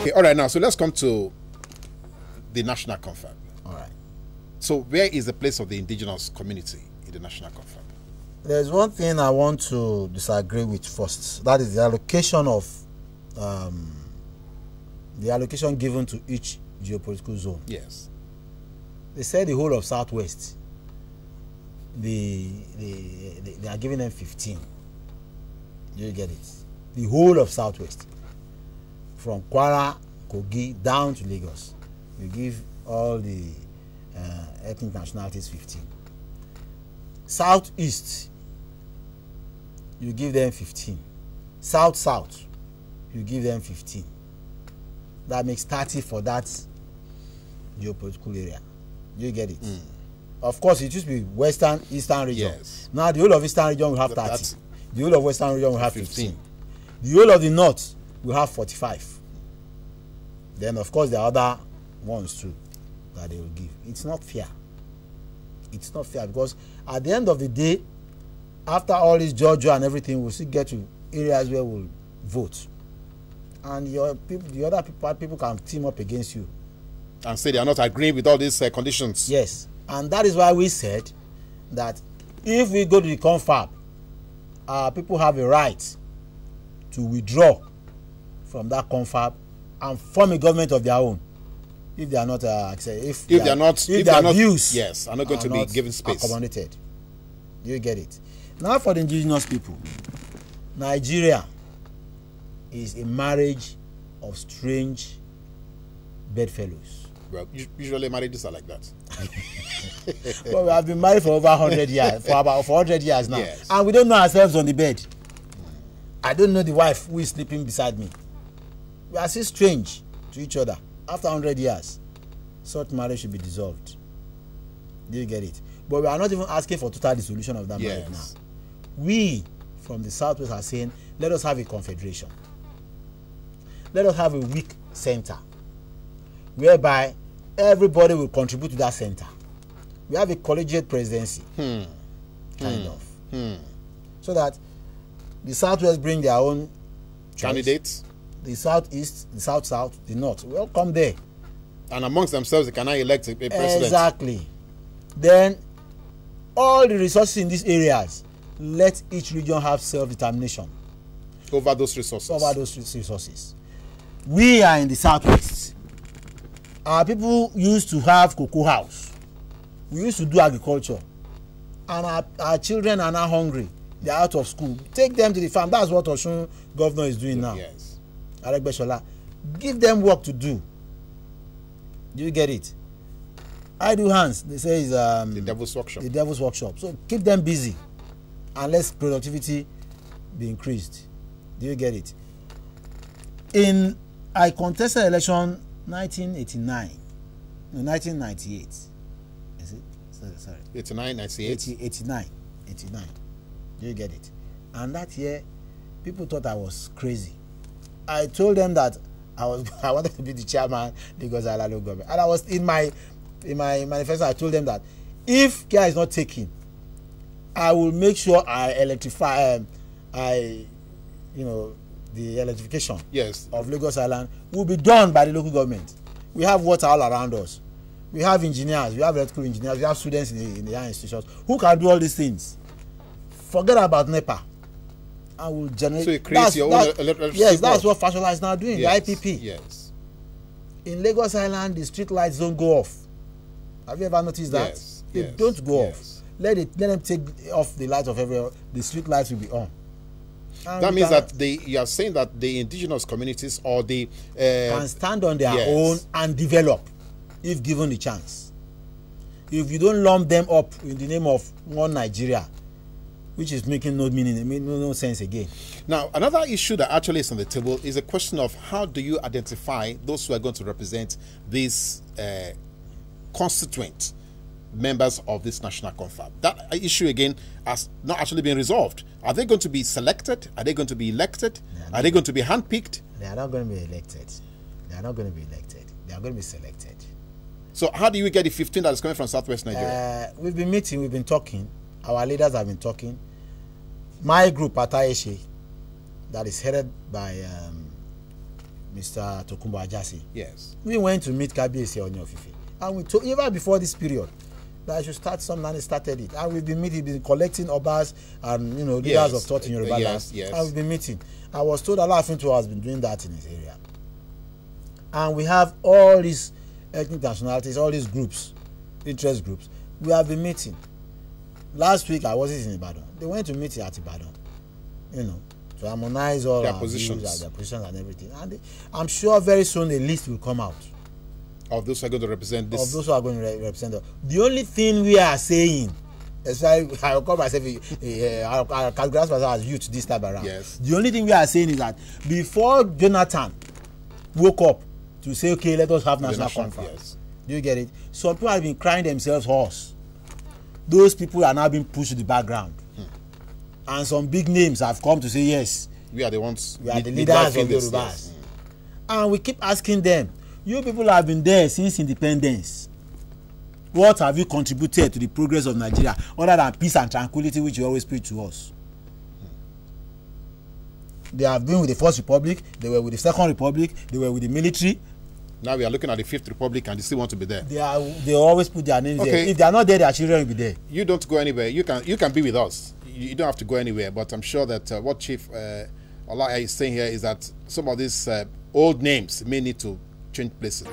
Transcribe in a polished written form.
Okay, all right, now, so let's come to the national confab. All right. So where is the place of the indigenous community in the national confab? There's one thing I want to disagree with first. That is the allocation of the allocation given to each geopolitical zone. Yes. They said the whole of Southwest, they are giving them 15. You get it? The whole of Southwest, from Kwara, Kogi down to Lagos, you give all the ethnic nationalities 15. Southeast, you give them 15. South, you give them 15. That makes 30 for that geopolitical area. You get it? Of course, it used to be Western, Eastern region. Yes. Now the whole of Eastern region will have 30. The whole of Western region will have 15. The whole of the North will have 45. Then, of course, there are other ones too that they will give. It's not fair. It's not fair because at the end of the day, after all this Georgia and everything, we'll still get to areas where we'll vote. And your people, the other people can team up against you. And say they are not agreeing with all these conditions. Yes. And that is why we said that if we go to the confab, people have a right to withdraw from that confab and form a government of their own. If they are not if their views yes, are not going to be given space. Accommodated. You get it. Now for the indigenous people, Nigeria is a marriage of strange bedfellows. Well, usually marriages are like that. Well, we have been married for over 100 years, for 100 years now, yes. And we don't know ourselves on the bed. I don't know the wife who is sleeping beside me. We are still strange to each other after 100 years. Such marriage should be dissolved. Do you get it? But we are not even asking for total dissolution of that marriage now. We from the Southwest are saying, let us have a confederation. Let us have a weak center, whereby everybody will contribute to that center. We have a collegiate presidency, kind of, so that the Southwest bring their own candidates. The Southeast, the South, the North, we all come there. And amongst themselves, they cannot elect a president. Exactly. Then, all the resources in these areas, let each region have self-determination. Over those resources. We are in the Southwest. Our people used to have cocoa house. We used to do agriculture. And our children are now hungry. They are out of school. Take them to the farm. That's what Osun governor is doing now. Yes. Aregbesola. Give them work to do. Do you get it? Idle hands, they say, is the devil's workshop. The devil's workshop. So keep them busy and let productivity be increased. Do you get it? I contested election 1998. Is it? Sorry. 89, 98. 89. Do you get it? And that year, people thought I was crazy. I told them that I wanted to be the chairman because I local government. And I was in my manifesto. I told them that if care is not taken, I will make sure I electrify. The electrification of Lagos Island will be done by the local government. We have water all around us. We have engineers. We have electrical engineers. We have students in the higher institutions who can do all these things. Forget about NEPA. I will generate. So you create your own electricity. Yes, that's what Fashola is now doing. Yes, the IPP. Yes. In Lagos Island, the street lights don't go off. Have you ever noticed that? Yes. They don't go off. Let them take off the lights of everywhere. The street lights will be on. And that means that you are saying that the indigenous communities or the can stand on their own and develop if given the chance. If you don't lump them up in the name of one Nigeria, which is making no sense again. Now, another issue that actually is on the table is a question of how do you identify those who are going to represent these constituent members of this national confab. That issue again has not actually been resolved. Are they going to be selected? Are they going to be elected? Are they going to be handpicked? They are not going to be elected. They are not going to be elected. They are going to be selected. So how do you get the 15 that is coming from Southwest Nigeria? We've been meeting, we've been talking. Our leaders have been talking. My group, Ataeshe, that is headed by Mr. Tokunbo Ajasi. Yes. We went to meet Kabiyesi Ooni of Ife, and we told even before this period that I should start something, and he started it. And we've been meeting, been collecting obas and leaders of thought in Yoruba land. Yes. And we've been meeting. I was told Alaafin has been doing that in his area. And we have all these ethnic nationalities, all these groups, interest groups. We have been meeting. Last week I wasn't in Ibadan. They went to meet at Ibadan, to harmonize all their our positions. views, their positions and everything. And I'm sure very soon a list will come out Of those who are going to represent this. of those who are going to represent us. The only thing we are saying, that's why I will call myself, I'll categorize myself as youth this time around. Yes. The only thing we are saying is that before Jonathan woke up to say, okay, let us have national conference. Yes. Do you get it? Some people have been crying themselves hoarse. Those people are now being pushed to the background. And some big names have come to say, yes, We are the ones. we are the leaders of the Yorubas. Yes. And we keep asking them, you people have been there since independence. What have you contributed to the progress of Nigeria other than peace and tranquility, which you always preach to us? They have been with the First Republic, they were with the Second Republic, they were with the military. Now we are looking at the Fifth Republic and they still want to be there. They always put their names there. If they are not there, their children will be there. You don't go anywhere. You can be with us. You don't have to go anywhere. But I'm sure that what Chief Olaiya is saying here is that some of these old names may need to change places.